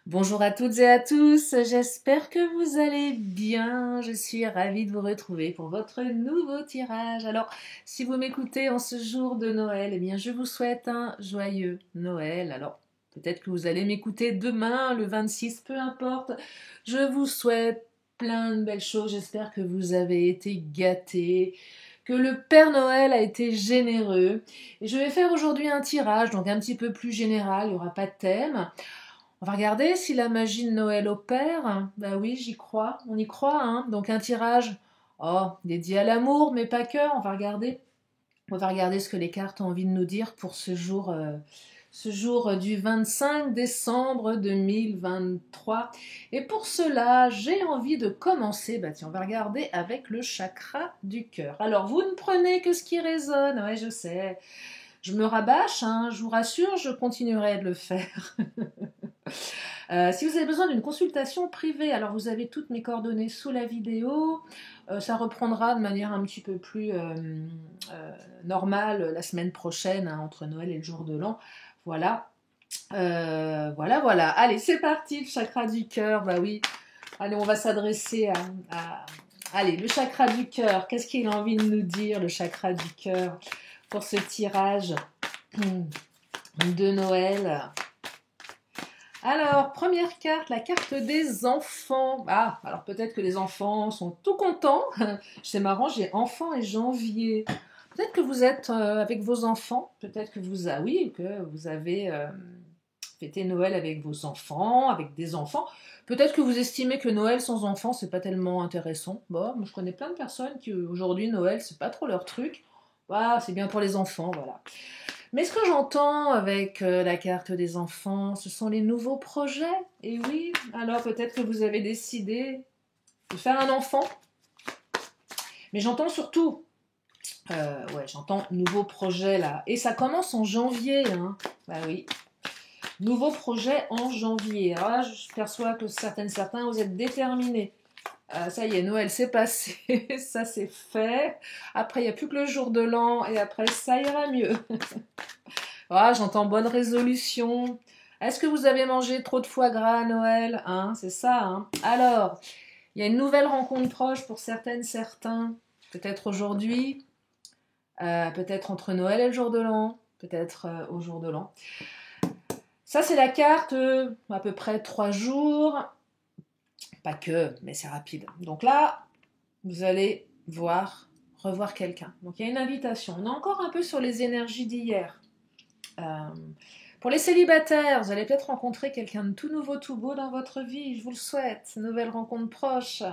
Bonjour à toutes et à tous, j'espère que vous allez bien. Je suis ravie de vous retrouver pour votre nouveau tirage. Alors, si vous m'écoutez en ce jour de Noël, eh bien, je vous souhaite un joyeux Noël. Alors, peut-être que vous allez m'écouter demain, le 26, peu importe. Je vous souhaite plein de belles choses. J'espère que vous avez été gâtés, que le Père Noël a été généreux. Et je vais faire aujourd'hui un tirage, donc un petit peu plus général, il n'y aura pas de thème. On va regarder si la magie de Noël opère. Ben oui, j'y crois, on y croit, hein. Donc un tirage, dédié à l'amour, mais pas que. On va regarder ce que les cartes ont envie de nous dire pour ce jour du 25 décembre 2023. Et pour cela, j'ai envie de commencer. Bah tiens, on va regarder avec le chakra du cœur. Alors, vous ne prenez que ce qui résonne. Ouais, je sais. Je me rabâche, hein, je vous rassure, je continuerai de le faire. Si vous avez besoin d'une consultation privée, alors vous avez toutes mes coordonnées sous la vidéo. Ça reprendra de manière un petit peu plus normale la semaine prochaine, hein, entre Noël et le jour de l'an. Voilà. Voilà. Allez, c'est parti, le chakra du cœur. Bah oui. Allez, on va s'adresser Allez, le chakra du cœur. Qu'est-ce qu'il a envie de nous dire, le chakra du cœur, pour ce tirage de Noël? Alors, première carte, la carte des enfants. Ah, alors peut-être que les enfants sont tout contents. C'est marrant, j'ai enfant et janvier. Peut-être que vous êtes avec vos enfants. Peut-être que que vous avez fêté Noël avec vos enfants, avec des enfants. Peut-être que vous estimez que Noël sans enfants, c'est pas tellement intéressant. Bon, moi, je connais plein de personnes qui aujourd'hui Noël, c'est pas trop leur truc. Bah, c'est bien pour les enfants, voilà. Mais ce que j'entends avec la carte des enfants, ce sont les nouveaux projets. Et oui, alors peut-être que vous avez décidé de faire un enfant. Mais j'entends surtout, j'entends nouveaux projets là. Et ça commence en janvier, hein. Bah oui, nouveau projet en janvier. Alors là, je perçois que certains, vous êtes déterminés. Ça y est, Noël c'est passé, ça c'est fait. Après, il n'y a plus que le jour de l'an et après, ça ira mieux. Ah, j'entends bonne résolution. Est-ce que vous avez mangé trop de foie gras à Noël, hein? C'est ça, hein? Alors, il y a une nouvelle rencontre proche pour certaines, certains. Peut-être aujourd'hui, peut-être entre Noël et le jour de l'an, peut-être au jour de l'an. Ça, c'est la carte à peu près 3 jours. Pas que, mais c'est rapide. Donc là, vous allez revoir quelqu'un. Donc il y a une invitation. On est encore un peu sur les énergies d'hier. Euh, Pour les célibataires, vous allez peut-être rencontrer quelqu'un de tout nouveau, tout beau dans votre vie. Je vous le souhaite. Nouvelle rencontre proche.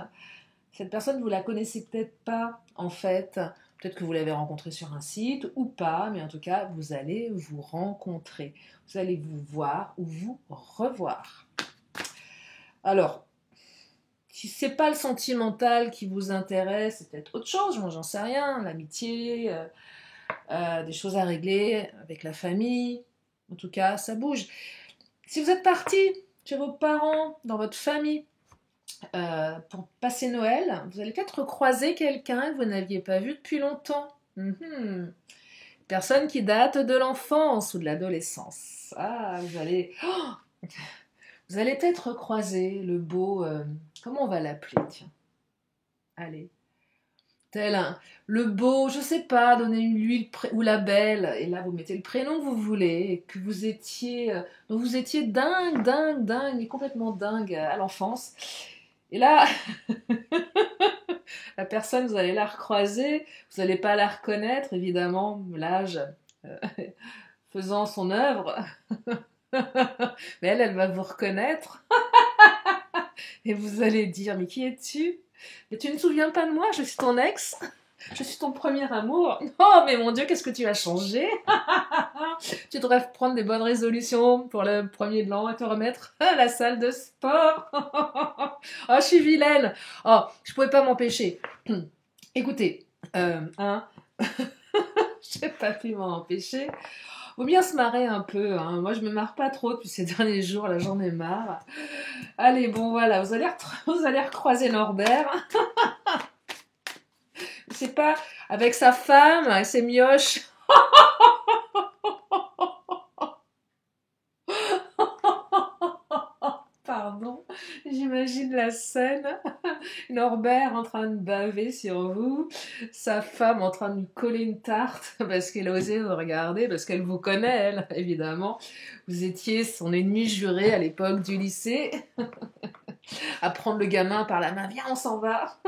Cette personne, vous la connaissez peut-être pas, en fait. Peut-être que vous l'avez rencontrée sur un site ou pas, mais en tout cas, vous allez vous rencontrer. Vous allez vous voir ou vous revoir. Alors, si c'est pas le sentimental qui vous intéresse, c'est peut-être autre chose. Moi, j'en sais rien. L'amitié, des choses à régler avec la famille. En tout cas, ça bouge. Si vous êtes parti chez vos parents, dans votre famille, pour passer Noël, vous allez peut-être croiser quelqu'un que vous n'aviez pas vu depuis longtemps. Personne qui date de l'enfance ou de l'adolescence. Ah, vous allez peut-être croiser le beau... comment on va l'appeler, tiens. Allez. Le beau, je sais pas, donnez-lui ou la belle, et là vous mettez le prénom que vous voulez, et que vous étiez, donc vous étiez dingue, mais complètement dingue à l'enfance. Et là, la personne, vous allez la recroiser, vous n'allez pas la reconnaître, évidemment, l'âge euh, faisant son œuvre, mais elle va vous reconnaître, et vous allez dire, mais qui es-tu? Mais tu ne te souviens pas de moi, je suis ton ex? Je suis ton premier amour. Oh, mais mon Dieu, qu'est-ce que tu as changé? Tu devrais prendre des bonnes résolutions pour le premier de l'an et te remettre à la salle de sport. Oh, je suis vilaine. Oh, je pouvais pas m'empêcher. Écoutez, hein, j'ai pas pu m'en empêcher. Faut bien se marrer un peu, hein. Moi, je me marre pas trop depuis ces derniers jours, là, j'en ai marre. Allez, bon, voilà, vous allez recroiser Norbert. C'est pas avec sa femme et ses mioches. Pardon, j'imagine la scène. Norbert en train de baver sur vous, sa femme en train de lui coller une tarte parce qu'elle a osé vous regarder, parce qu'elle vous connaît, elle, évidemment. Vous étiez son ennemi juré à l'époque du lycée, à prendre le gamin par la main, viens, on s'en va.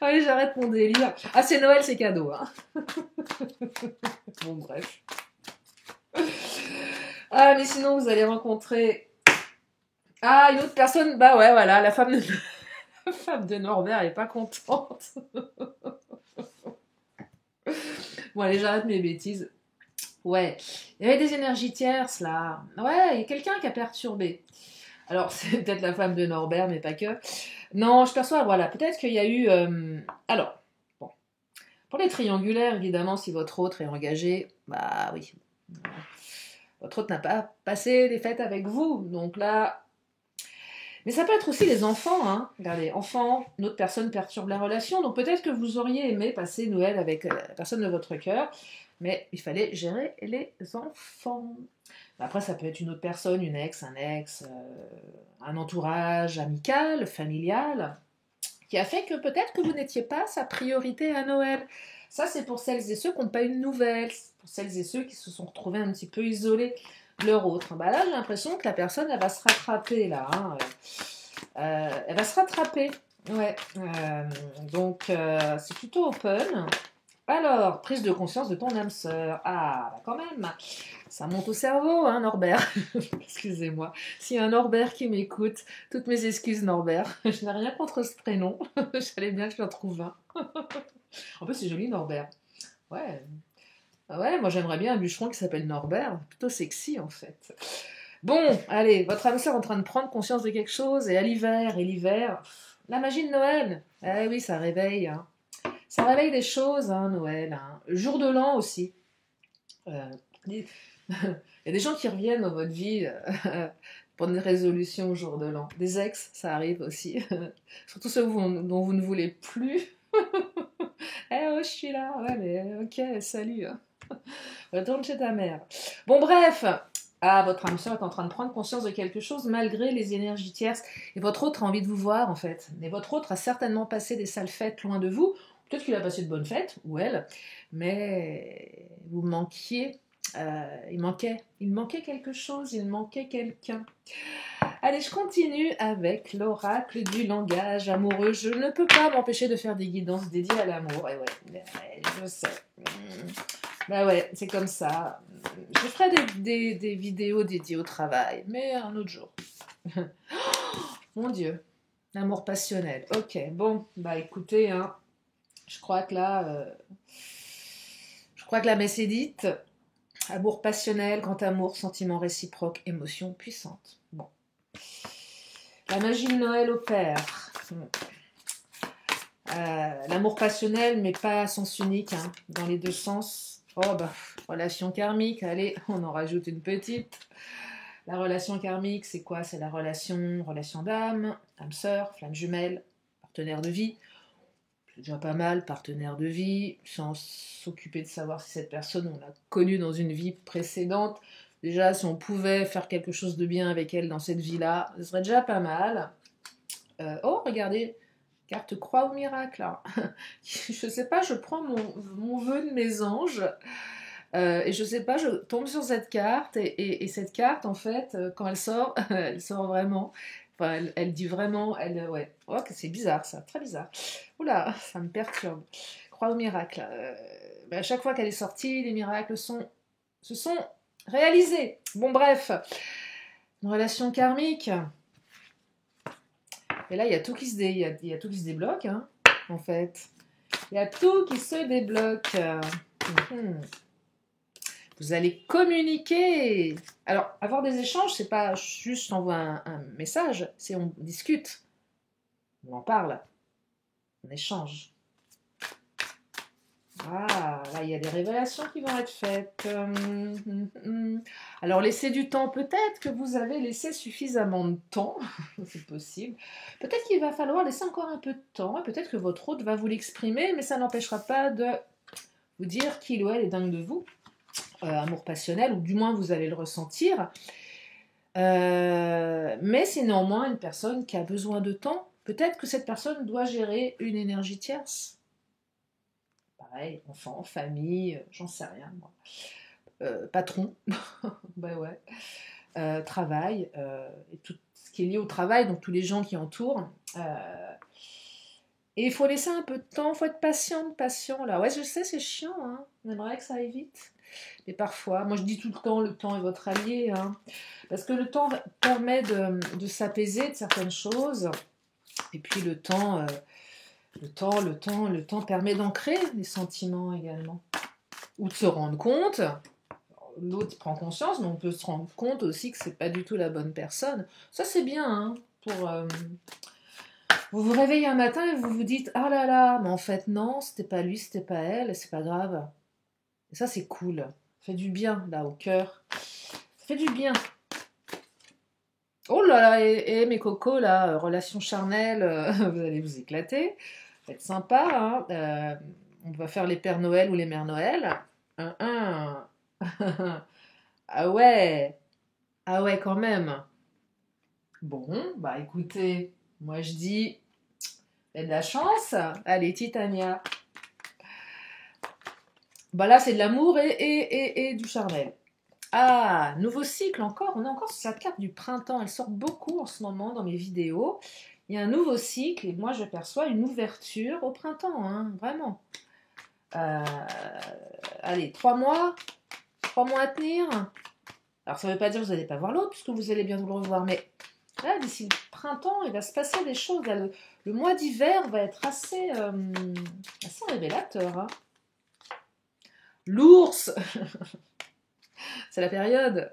Allez, j'arrête mon délire. Ah, c'est Noël, c'est cadeau. Hein. Bon, bref. Ah, mais sinon, vous allez rencontrer... Ah, une autre personne, bah ouais, voilà, la femme de Norbert, elle est pas contente. Bon, allez, j'arrête mes bêtises. Ouais, il y avait des énergies tierces, là. Ouais, il y a quelqu'un qui a perturbé. Alors, c'est peut-être la femme de Norbert, mais pas que. Non, je perçois, voilà, peut-être qu'il y a eu... Alors, bon, pour les triangulaires, évidemment, si votre autre est engagé, bah oui. Votre autre n'a pas passé les fêtes avec vous, donc là... Mais ça peut être aussi les enfants, hein. Regardez, enfants, une autre personne perturbe la relation, donc peut-être que vous auriez aimé passer Noël avec la personne de votre cœur, mais il fallait gérer les enfants. Après, ça peut être une autre personne, une ex, un entourage amical, familial, qui a fait que peut-être que vous n'étiez pas sa priorité à Noël. Ça, c'est pour celles et ceux qui n'ont pas eu de nouvelles, pour celles et ceux qui se sont retrouvés un petit peu isolés de leur autre. Bah là, j'ai l'impression que la personne, elle va se rattraper, là. Hein. Elle va se rattraper. Ouais. Donc, c'est plutôt open. Alors, prise de conscience de ton âme sœur. Ah, bah quand même. Ça monte au cerveau, hein, Norbert. Excusez-moi. S'il y a un Norbert qui m'écoute, toutes mes excuses, Norbert. Je n'ai rien contre ce prénom. J'allais bien que je en trouve un. En plus, c'est joli, Norbert. Ouais. Ouais, moi j'aimerais bien un bûcheron qui s'appelle Norbert. Plutôt sexy, en fait. Bon, allez, votre âme sœur est en train de prendre conscience de quelque chose, et l'hiver, la magie de Noël. Eh oui, ça réveille, hein. Ça réveille des choses, hein, Noël. Hein. Le jour de l'an aussi. Il y a des gens qui reviennent dans votre vie pour une résolution au jour de l'an. Des ex, ça arrive aussi. Surtout ceux dont vous ne voulez plus. Eh oh, je suis là. Ouais, mais ok, salut. Retourne chez ta mère. Bon, bref. Ah, votre âme sœur est en train de prendre conscience de quelque chose malgré les énergies tierces. Et votre autre a envie de vous voir, en fait. Mais votre autre a certainement passé des sales fêtes loin de vous. Peut-être qu'il a passé de bonnes fêtes, ou elle. Mais vous manquiez... il manquait quelque chose, il manquait quelqu'un. Allez, je continue avec l'oracle du langage amoureux. Je ne peux pas m'empêcher de faire des guidances dédiées à l'amour. Et ouais, je sais. Bah ouais, c'est comme ça. Je ferai des vidéos dédiées au travail, mais un autre jour. Mon Dieu, l'amour passionnel. Ok, bon, bah écoutez, hein, je crois que là, messe est dite. Amour passionnel, grand amour, sentiment réciproque, émotion puissante. Bon. La magie de Noël opère. L'amour passionnel, mais pas à sens unique, hein, dans les deux sens. Oh bah, relation karmique, allez, on en rajoute une petite. La relation karmique, c'est quoi? C'est la relation d'âme, âme sœur, flamme jumelle, partenaire de vie. C'est déjà pas mal, partenaire de vie, sans s'occuper de savoir si cette personne, on l'a connue dans une vie précédente. Déjà, si on pouvait faire quelque chose de bien avec elle dans cette vie-là, ce serait déjà pas mal. Oh, regardez, carte croix au miracle. Hein. Je sais pas, je prends mon vœu de mes anges. Et je sais pas, je tombe sur cette carte et cette carte, en fait, quand elle sort, elle sort vraiment. Enfin, elle dit vraiment, ouais. Oh, c'est bizarre ça, très bizarre. Oula, ça me perturbe. Croix au miracle. À chaque fois qu'elle est sortie, les miracles se sont réalisés. Bon, bref. Une relation karmique. Et là, il y a tout qui il y a tout qui se débloque, hein, en fait. Il y a tout qui se débloque. Vous allez communiquer. Alors, avoir des échanges, c'est pas juste on envoie un message, c'est on discute, on en parle, on échange. Ah, là, il y a des révélations qui vont être faites. Alors, laissez du temps. Peut-être que vous avez laissé suffisamment de temps. C'est possible. Peut-être qu'il va falloir laisser encore un peu de temps. Peut-être que votre hôte va vous l'exprimer, mais ça n'empêchera pas de vous dire qu'il ou elle est dingue de vous. Amour passionnel, ou du moins vous allez le ressentir. Mais c'est néanmoins une personne qui a besoin de temps. Peut-être que cette personne doit gérer une énergie tierce. Pareil, enfant, famille, j'en sais rien, moi. Patron, bah ouais. Travail, et tout ce qui est lié au travail, donc tous les gens qui entourent. Et il faut laisser un peu de temps, il faut être patient là. Ouais, je sais, c'est chiant, hein. On aimerait que ça aille vite. Mais parfois, moi je dis tout le temps est votre allié, hein. Parce que le temps permet de s'apaiser de certaines choses. Et puis le temps permet d'ancrer les sentiments également. Ou de se rendre compte, l'autre prend conscience, mais on peut se rendre compte aussi que c'est pas du tout la bonne personne. Ça c'est bien, hein, pour... vous vous réveillez un matin et vous vous dites ah là là, mais en fait non, c'était pas lui, c'était pas elle, et c'est pas grave. Et ça c'est cool, ça fait du bien là au cœur, ça fait du bien. Oh là là, et mes cocos là, relation charnelle, vous allez vous éclater, ça va être sympa, hein. On va faire les Pères Noël ou les Mères Noël. Hein, hein. Ah ouais, ah ouais quand même. Bon, bah écoutez, moi je dis, il y a de la chance. Allez, Titania. Bah là, c'est de l'amour et du charnel. Ah, nouveau cycle encore. On est encore sur cette carte du printemps. Elle sort beaucoup en ce moment dans mes vidéos. Il y a un nouveau cycle et moi, je perçois une ouverture au printemps, hein, vraiment. Euh, allez, 3 mois. 3 mois à tenir. Alors, ça ne veut pas dire que vous n'allez pas voir l'autre, puisque vous allez bientôt le revoir. Mais là, d'ici le printemps, il va se passer des choses. Là, le mois d'hiver va être assez révélateur, hein. L'ours, c'est la période.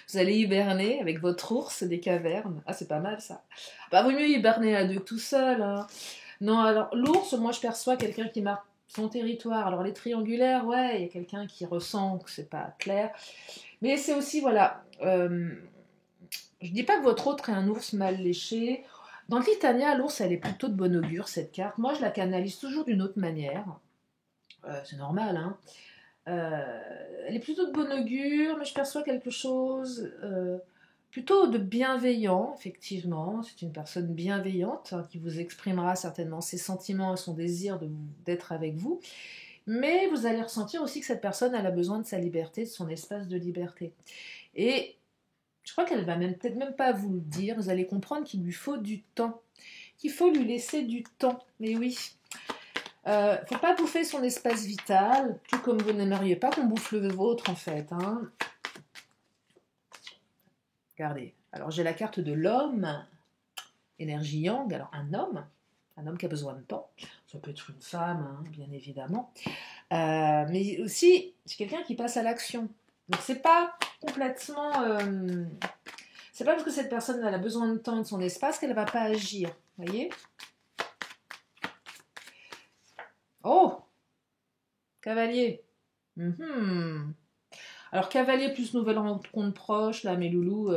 Vous allez hiberner avec votre ours des cavernes. Ah, c'est pas mal ça. Bah, vaut mieux hiberner à deux que tout seul, hein. Non, alors l'ours, moi je perçois quelqu'un qui marque son territoire. Alors les triangulaires, ouais, il y a quelqu'un qui ressent que c'est pas clair. Mais c'est aussi, voilà, je dis pas que votre autre est un ours mal léché. Dans le Titania, l'ours, elle est plutôt de bon augure, cette carte. Moi, je la canalise toujours d'une autre manière. C'est normal, hein. Elle est plutôt de bon augure, mais je perçois quelque chose plutôt de bienveillant, effectivement. C'est une personne bienveillante, hein, qui vous exprimera certainement ses sentiments et son désir d'être avec vous. Mais vous allez ressentir aussi que cette personne elle a besoin de sa liberté, de son espace de liberté. Et je crois qu'elle va même peut-être même pas vous le dire. Vous allez comprendre qu'il lui faut du temps, qu'il faut lui laisser du temps. Mais oui, faut pas bouffer son espace vital, tout comme vous n'aimeriez pas qu'on bouffe le vôtre en fait, hein. Regardez. Alors j'ai la carte de l'homme, énergie yang. Alors un homme qui a besoin de temps. Ça peut être une femme, hein, bien évidemment. Mais aussi, c'est quelqu'un qui passe à l'action. Donc c'est pas complètement... c'est pas parce que cette personne elle a besoin de temps et de son espace qu'elle ne va pas agir. Vous voyez? Oh, cavalier. Mhm. Alors, cavalier plus nouvelle rencontre proche, là, mes loulous,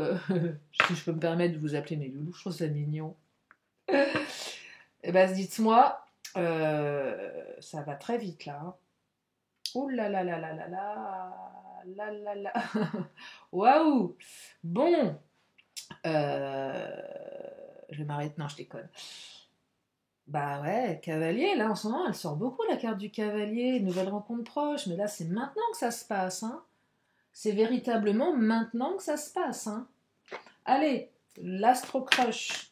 si je peux me permettre de vous appeler mes loulous, je trouve ça mignon. Eh ben, dites-moi, ça va très vite, là, hein. Oh là là là là là là là là. Waouh. Bon, euh, je vais m'arrêter, non, je déconne. Bah ouais, cavalier, là, en ce moment, elle sort beaucoup, la carte du cavalier, nouvelle rencontre proche, mais là, c'est maintenant que ça se passe, hein. C'est véritablement maintenant que ça se passe, hein. Allez, l'Astro Crush.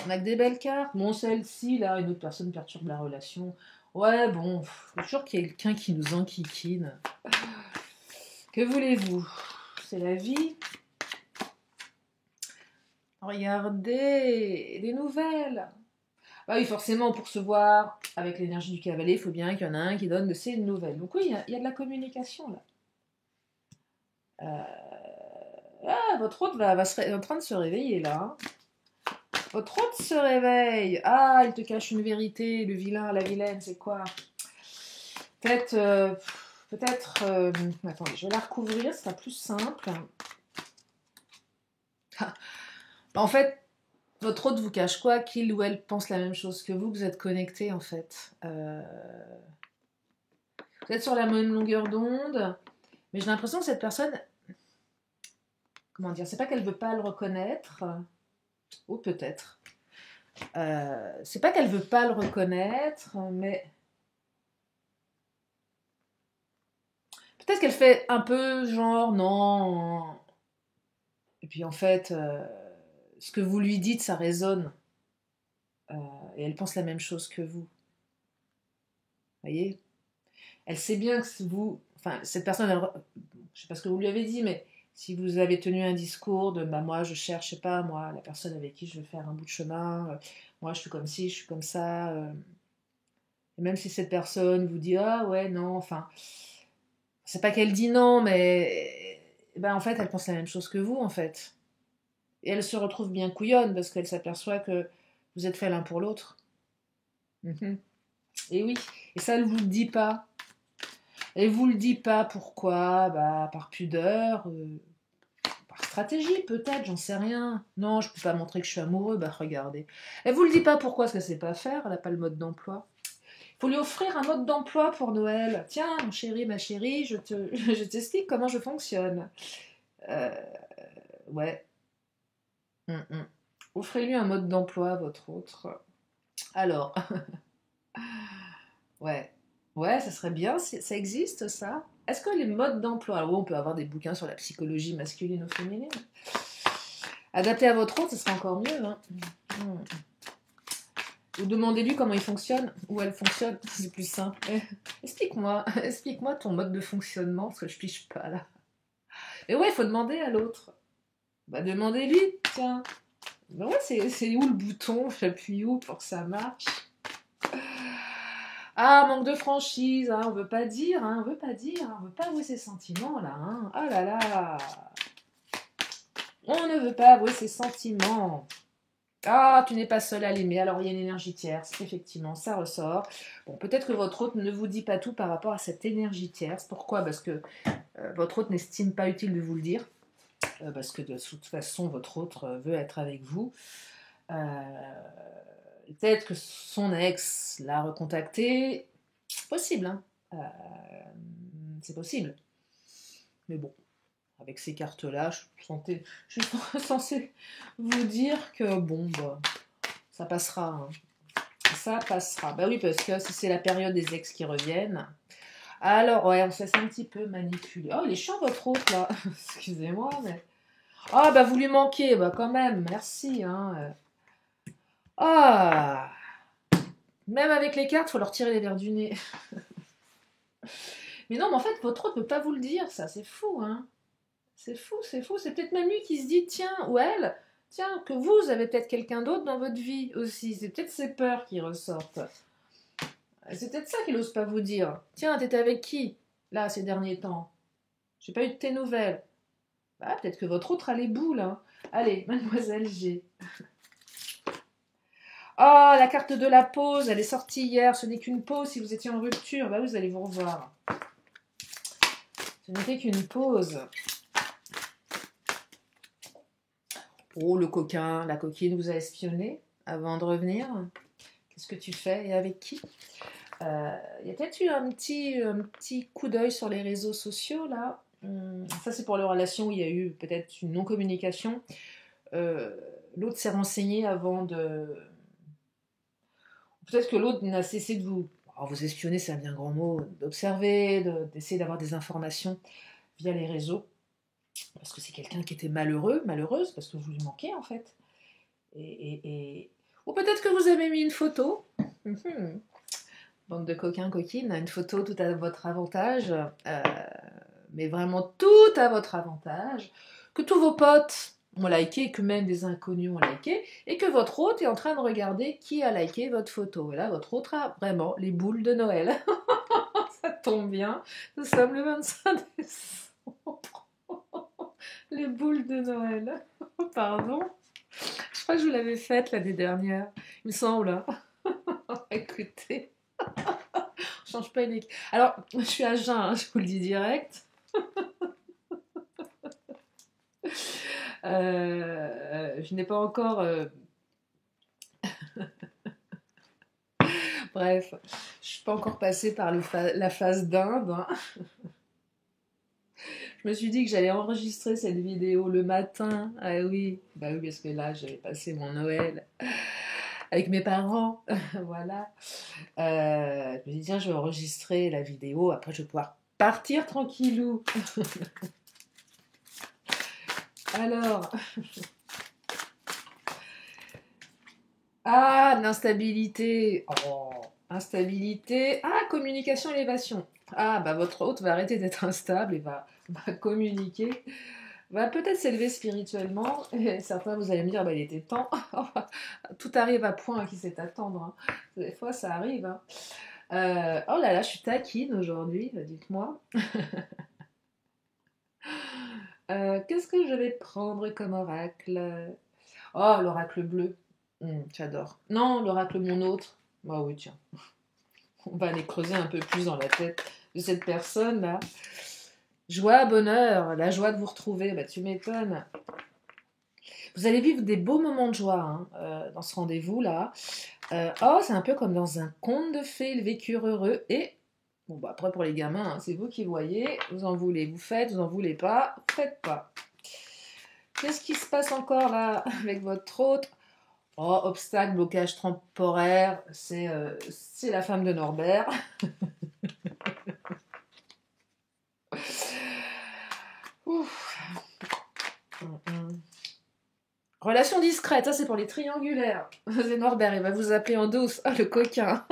On a que des belles cartes. Bon, celle-ci, là, une autre personne perturbe la relation. Ouais, bon, faut toujours qu'il y ait quelqu'un qui nous enquiquine. Que voulez-vous? C'est la vie. Regardez, des nouvelles. Bah oui, forcément, pour se voir avec l'énergie du cavalier, il faut bien qu'il y en a un qui donne de ces nouvelles. Donc oui, il y a de la communication, là. Ah, votre hôte est en train de se réveiller, là, hein. Votre hôte se réveille. Ah, il te cache une vérité. Le vilain, la vilaine, c'est quoi? Peut-être... attendez, je vais la recouvrir, ce sera plus simple. Ah, en fait, votre hôte vous cache quoi? Qu'il ou elle pense la même chose que vous êtes connectés, en fait. Vous êtes sur la même longueur d'onde, mais j'ai l'impression que cette personne, comment dire, c'est pas qu'elle veut pas le reconnaître, ou peut-être. C'est pas qu'elle veut pas le reconnaître, mais peut-être qu'elle fait un peu genre non. Et puis en fait, ce que vous lui dites, ça résonne. Euh, et elle pense la même chose que vous. Voyez? Elle sait bien que vous. Enfin, cette personne, je sais pas ce que vous lui avez dit, mais si vous avez tenu un discours de bah, moi je cherche, je sais pas, moi, la personne avec qui je veux faire un bout de chemin, moi je suis comme ci, je suis comme ça. Et même si cette personne vous dit ah ouais, non, enfin, c'est pas qu'elle dit non, mais ben, en fait, elle pense la même chose que vous, en fait. Et elle se retrouve bien couillonne parce qu'elle s'aperçoit que vous êtes fait l'un pour l'autre. Mhm. Et oui, et ça, elle vous le dit pas. Elle vous le dit pas pourquoi, bah par pudeur, par stratégie peut-être, j'en sais rien. Non, je peux pas montrer que je suis amoureux, bah regardez. Elle vous le dit pas pourquoi, parce qu'elle sait pas faire, elle a pas le mode d'emploi. Il faut lui offrir un mode d'emploi pour Noël. Tiens, mon chéri, ma chérie, je t'explique comment je fonctionne. Euh, ouais. Mm. Offrez-lui un mode d'emploi, votre autre. Alors, ouais. Ouais, ça serait bien, ça existe ça. Est-ce que les modes d'emploi, alors oui, on peut avoir des bouquins sur la psychologie masculine ou féminine, adaptés à votre autre, ce serait encore mieux. Hein. Ou demandez-lui comment il fonctionne, ou elle fonctionne, c'est plus simple. Explique-moi ton mode de fonctionnement, parce que je piche pas là. Et ouais, il faut demander à l'autre. Bah demandez-lui, tiens. Bah ouais, c'est où le bouton, j'appuie où pour que ça marche. Ah, manque de franchise, hein, on veut pas dire, hein, on veut pas dire, hein, on veut pas avouer ses sentiments là. Hein. Oh là là, on ne veut pas avouer ses sentiments. Ah, tu n'es pas seul à l'aimer, alors il y a une énergie tierce, effectivement, ça ressort. Bon, peut-être que votre hôte ne vous dit pas tout par rapport à cette énergie tierce. Pourquoi? Parce que votre hôte n'estime pas utile de vous le dire. Parce que de toute façon, votre hôte veut être avec vous. Peut-être que son ex l'a recontacté. Possible, hein. C'est possible. Mais bon, avec ces cartes-là, je suis censée vous dire que bon, bah, ça passera. Hein. Ça passera. Bah oui, parce que si c'est la période des ex qui reviennent. Alors, ouais, on se laisse un petit peu manipuler. Oh, il est chiant votre hôte là. Excusez-moi, mais. Ah, bah vous lui manquez, bah quand même, merci. Hein. Ah, même avec les cartes, il faut leur tirer les verres du nez. Mais non, mais en fait, votre hôte ne peut pas vous le dire, ça, c'est fou, hein. C'est fou, c'est fou. C'est peut-être même lui qui se dit, tiens, ou elle, tiens, que vous avez peut-être quelqu'un d'autre dans votre vie aussi. C'est peut-être ses peurs qui ressortent. C'est peut-être ça qu'il n'ose pas vous dire. Tiens, t'étais avec qui, là, ces derniers temps? J'ai pas eu de tes nouvelles. Bah, peut-être que votre autre a les boules, hein. Allez, mademoiselle G. Oh, la carte de la pause, elle est sortie hier. Ce n'est qu'une pause si vous étiez en rupture. Bah, vous allez vous revoir. Ce n'était qu'une pause. Oh, le coquin, la coquine vous a espionné avant de revenir. Qu'est-ce que tu fais et avec qui? Il y a peut-être eu un petit coup d'œil sur les réseaux sociaux là. Ça, c'est pour les relations où il y a eu peut-être une non-communication. L'autre s'est renseigné avant de. Peut-être que l'autre n'a cessé de vous. Alors, vous espionner, c'est un bien grand mot. D'observer, d'essayer d'avoir des informations via les réseaux. Parce que c'est quelqu'un qui était malheureux, malheureuse, parce que vous lui manquez en fait. Ou peut-être que vous avez mis une photo. Bande de coquins, coquines, une photo tout à votre avantage. Mais vraiment tout à votre avantage. Que tous vos potes ont liké, que même des inconnus ont liké, et que votre hôte est en train de regarder qui a liké votre photo. Et là, votre hôte a vraiment les boules de Noël. Ça tombe bien. Nous sommes le 25 décembre. Les boules de Noël. Pardon. Je crois que je vous l'avais faite l'année dernière. Il me semble. Écoutez. Je change pas une équipe. Alors, je suis à jeun, hein, je vous le dis direct. Je n'ai pas encore. Bref, je suis pas encore passée par la phase d'Inde. Hein. Je me suis dit que j'allais enregistrer cette vidéo le matin. Ah oui, bah oui, parce que là, j'avais passé mon Noël avec mes parents. Voilà. Je me dis, tiens, je vais enregistrer la vidéo. Après, je vais pouvoir partir tranquillou. Alors, l'instabilité. Oh, instabilité. Ah, communication, élévation. Ah, bah votre hôte va arrêter d'être instable et va communiquer. Va peut-être s'élever spirituellement. Et certains, vous allez me dire, bah, il était temps. Tout arrive à point qui sait attendre. Hein. Des fois, ça arrive. Hein. Oh là là, je suis taquine aujourd'hui, dites-moi. Qu'est-ce que je vais prendre comme oracle? Oh, l'oracle bleu. J'adore. Non, l'oracle mon autre. Bah oui, tiens. On va aller creuser un peu plus dans la tête de cette personne-là. Joie, bonheur, la joie de vous retrouver. Bah tu m'étonnes. Vous allez vivre des beaux moments de joie hein, dans ce rendez-vous-là. C'est un peu comme dans un conte de fées, ils vécurent heureux. Et, bon, bah après pour les gamins, hein, c'est vous qui voyez. Vous en voulez, vous faites, vous en voulez pas, faites pas. Qu'est-ce qui se passe encore là avec votre hôte? Oh, obstacle, blocage temporaire, c'est la femme de Norbert. Ouf. Relation discrète, ça c'est pour les triangulaires. C'est Norbert, il va vous appeler en douce. Ah, le coquin.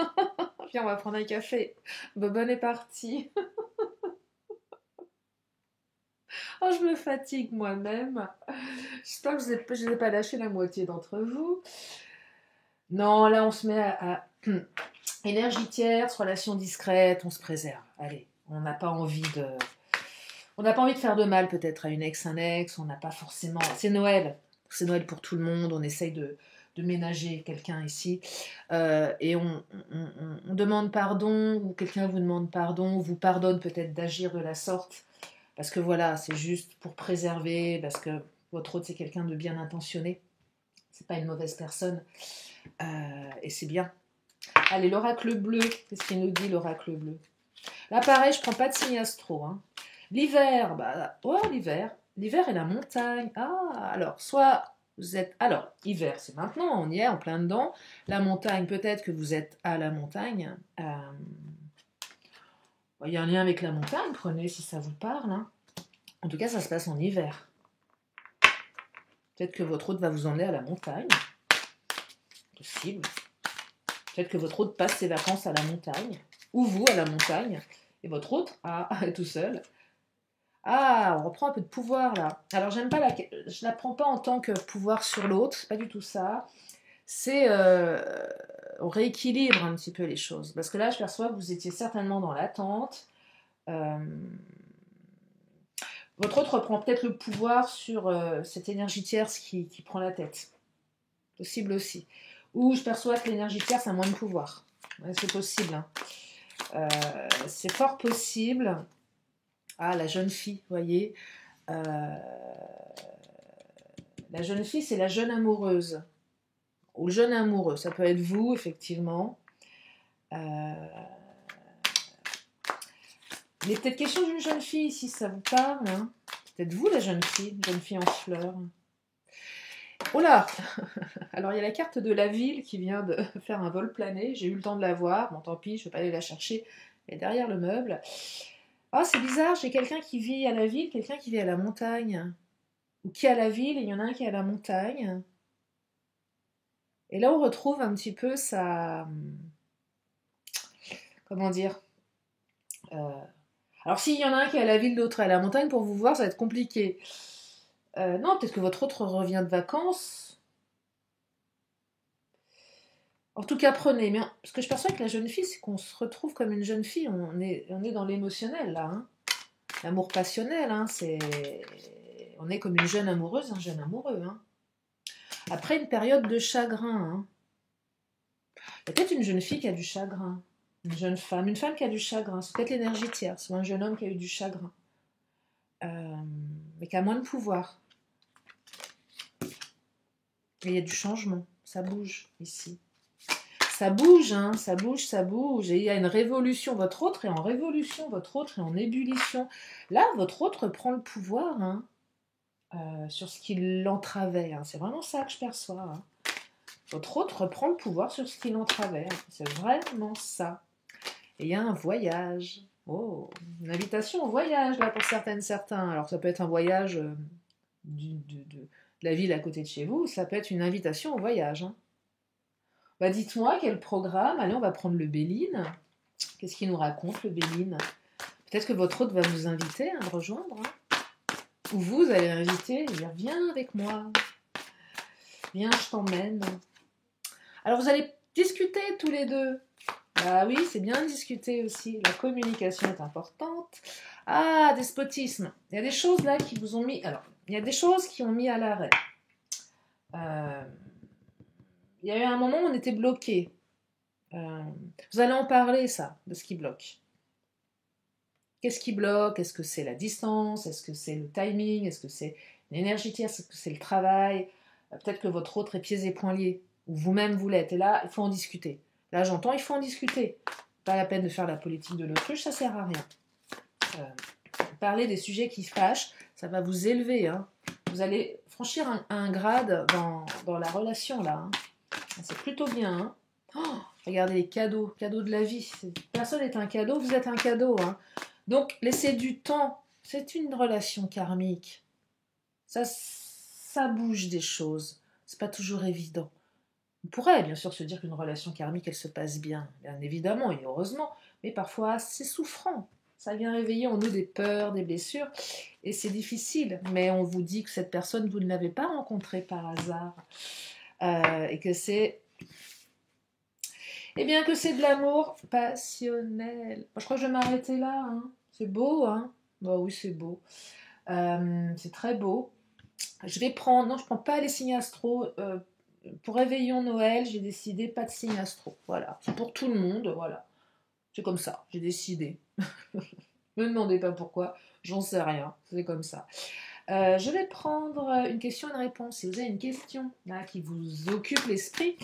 Viens, on va prendre un café. Bobonne est parti. Oh, je me fatigue moi-même. J'espère que je n'ai pas lâché la moitié d'entre vous. Non, là on se met à énergie tierce, relation discrète, on se préserve. Allez, on n'a pas envie de... On n'a pas envie de faire de mal peut-être à une ex, un ex, on n'a pas forcément... C'est Noël pour tout le monde, on essaye de ménager quelqu'un ici, et on demande pardon, ou quelqu'un vous demande pardon, vous pardonne peut-être d'agir de la sorte, parce que voilà, c'est juste pour préserver, parce que votre autre c'est quelqu'un de bien intentionné, c'est pas une mauvaise personne, et c'est bien. Allez, l'oracle bleu, qu'est-ce qu'il nous dit l'oracle bleu? Là pareil, je prends pas de signe astro, hein. L'hiver, bah, oh, l'hiver et la montagne. Ah, alors, soit vous êtes... Alors, hiver, c'est maintenant, on y est, en plein dedans. La montagne, peut-être que vous êtes à la montagne. Il y a un lien avec la montagne, prenez si ça vous parle. Hein. En tout cas, ça se passe en hiver. Peut-être que votre hôte va vous emmener à la montagne. Possible. Peut-être que votre hôte passe ses vacances à la montagne. Ou vous à la montagne. Et votre hôte est tout seul. Ah, on reprend un peu de pouvoir là. Alors j'aime pas je la prends pas en tant que pouvoir sur l'autre, c'est pas du tout ça. C'est on rééquilibre un petit peu les choses. Parce que là, je perçois que vous étiez certainement dans l'attente. Votre autre reprend peut-être le pouvoir sur cette énergie tierce qui prend la tête. Possible aussi. Ou je perçois que l'énergie tierce a moins de pouvoir. Ouais, c'est possible. Hein. C'est fort possible. Ah, la jeune fille, vous voyez. La jeune fille, c'est la jeune amoureuse. Ou le jeune amoureux. Ça peut être vous, effectivement. Il est peut-être question d'une jeune fille, si ça vous parle. Hein. Peut-être vous, la jeune fille en fleurs. Oh là. Alors, il y a la carte de la ville qui vient de faire un vol plané. J'ai eu le temps de la voir. Bon, tant pis, je ne vais pas aller la chercher. Elle est derrière le meuble. Oh, c'est bizarre, j'ai quelqu'un qui vit à la ville, quelqu'un qui vit à la montagne. Ou qui est à la ville, et il y en a un qui est à la montagne. Et là, on retrouve un petit peu sa... Comment dire Alors, s'il y en a un qui est à la ville, l'autre est à la montagne, pour vous voir, ça va être compliqué. Non, peut-être que votre autre revient de vacances. En tout cas, prenez. Mais ce que je perçois avec la jeune fille, c'est qu'on se retrouve comme une jeune fille. On est dans l'émotionnel, là. Hein. L'amour passionnel, hein, c'est... On est comme une jeune amoureuse, un jeune amoureux. Hein. Après une période de chagrin. Hein. Il y a peut-être une jeune fille qui a du chagrin. Une jeune femme. Une femme qui a du chagrin. C'est peut-être l'énergie tierce. Ou un jeune homme qui a eu du chagrin. Mais qui a moins de pouvoir. Et il y a du changement. Ça bouge ici. ça bouge, hein, ça bouge, ça bouge. Et il y a une révolution. Votre autre est en révolution, votre autre est en ébullition. Là, votre autre prend le pouvoir hein, sur ce qui l'entravait. Hein. C'est vraiment ça que je perçois. Hein. Votre autre prend le pouvoir sur ce qui l'entravait. Hein. C'est vraiment ça. Et il y a un voyage. Oh, une invitation au voyage, là, pour certaines, certains. Alors, ça peut être un voyage de la ville à côté de chez vous, ça peut être une invitation au voyage. Hein. Bah, dites-moi quel programme. Allez, on va prendre le Béline. Qu'est-ce qu'il nous raconte, le Béline? Peut-être que votre hôte va vous inviter à le rejoindre. Hein. Ou vous allez l'inviter et dire viens avec moi. Viens, je t'emmène. Alors, vous allez discuter tous les deux. Ah oui, c'est bien de discuter aussi. La communication est importante. Ah, despotisme. Il y a des choses là qui vous ont mis... Alors, il y a des choses qui ont mis à l'arrêt. Il y a eu un moment où on était bloqué. Vous allez en parler, ça, de ce qui bloque. Qu'est-ce qui bloque? Est-ce que c'est la distance? Est-ce que c'est le timing? Est-ce que c'est l'énergie? Est-ce que c'est le travail? Peut-être que votre autre est pieds et poings liés. Ou vous-même vous l'êtes. Et là, il faut en discuter. Là, j'entends, il faut en discuter. Pas la peine de faire la politique de l'autruche, ça sert à rien. Parler des sujets qui fâchent, ça va vous élever. Hein. Vous allez franchir un grade dans la relation, là. Hein. C'est plutôt bien. Hein. Oh, regardez les cadeaux, cadeaux de la vie. Personne n'est un cadeau, vous êtes un cadeau. Hein. Donc, laissez du temps. C'est une relation karmique. Ça bouge des choses. C'est pas toujours évident. On pourrait bien sûr se dire qu'une relation karmique, elle se passe bien. Bien évidemment et heureusement. Mais parfois, c'est souffrant. Ça vient réveiller en nous des peurs, des blessures. Et c'est difficile. Mais on vous dit que cette personne, vous ne l'avez pas rencontrée par hasard. Et que c'est... Eh bien, que c'est de l'amour passionnel. Je crois que je vais m'arrêter là. Hein. C'est beau, hein? Bah oui, c'est beau. C'est très beau. Je vais prendre... Non, je ne prends pas les signes astro. Pour réveillon Noël, j'ai décidé pas de signes astro. Voilà. C'est pour tout le monde. Voilà. C'est comme ça. J'ai décidé. Ne me demandez pas pourquoi. J'en sais rien. C'est comme ça. Je vais prendre une question et une réponse. Si vous avez une question là, qui vous occupe l'esprit,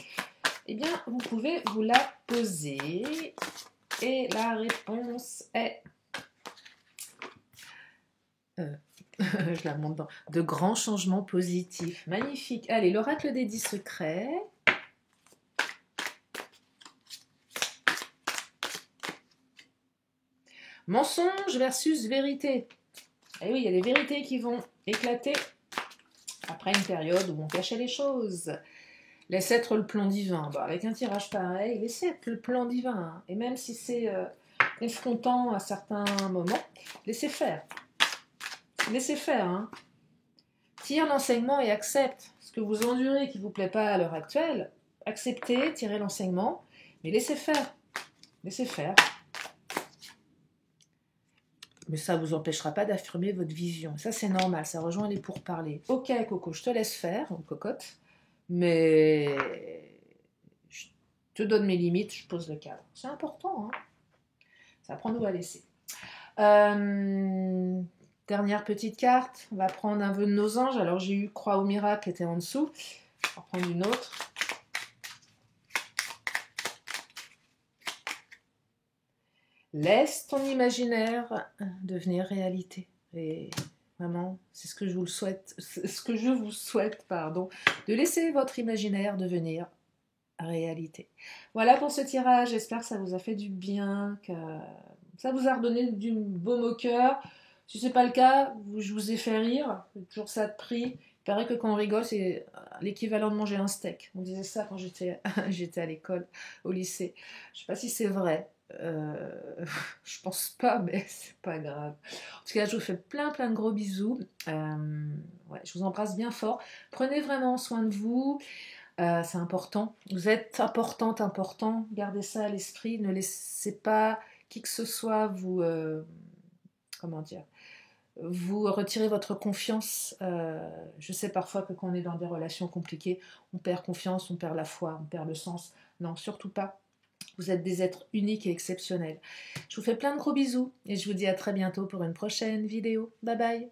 eh bien, vous pouvez vous la poser. Et la réponse est... je la montre dans... De grands changements positifs. Magnifique. Allez, l'oracle des 10 secrets. Mensonge versus vérité. Et oui, il y a des vérités qui vont éclater après une période où on cachait les choses. Laisse être le plan divin. Bon, avec un tirage pareil, laissez être le plan divin. Hein. Et même si c'est confrontant à certains moments, laissez faire. Laissez faire. Hein. Tire l'enseignement et accepte. Ce que vous endurez qui ne vous plaît pas à l'heure actuelle, acceptez, tirez l'enseignement, mais laissez faire. Laissez faire. Mais ça ne vous empêchera pas d'affirmer votre vision. Ça, c'est normal, ça rejoint les pourparlers. Ok, Coco, je te laisse faire, ou cocotte, mais je te donne mes limites, je pose le cadre. C'est important, hein. Ça apprend-nous à laisser. Dernière petite carte, on va prendre un vœu de nos anges. Alors, j'ai eu Croix au miracle qui était en dessous. On va prendre une autre. Laisse ton imaginaire devenir réalité. Et vraiment, c'est ce que je vous souhaite, pardon, de laisser votre imaginaire devenir réalité. Voilà pour ce tirage. J'espère que ça vous a fait du bien, que ça vous a redonné du baume au cœur. Si ce n'est pas le cas, je vous ai fait rire. C'est toujours ça de prix. Il paraît que quand on rigole, c'est l'équivalent de manger un steak. On disait ça quand j'étais à l'école, au lycée. Je ne sais pas si c'est vrai. Je pense pas, mais c'est pas grave. En tout cas, je vous fais plein de gros bisous. Ouais, je vous embrasse bien fort. Prenez vraiment soin de vous. C'est important. Vous êtes important. Gardez ça à l'esprit. Ne laissez pas qui que ce soit vous... comment dire, vous retirez votre confiance. Je sais parfois que quand on est dans des relations compliquées, on perd confiance, on perd la foi, on perd le sens. Non, surtout pas. Vous êtes des êtres uniques et exceptionnels. Je vous fais plein de gros bisous et je vous dis à très bientôt pour une prochaine vidéo. Bye bye.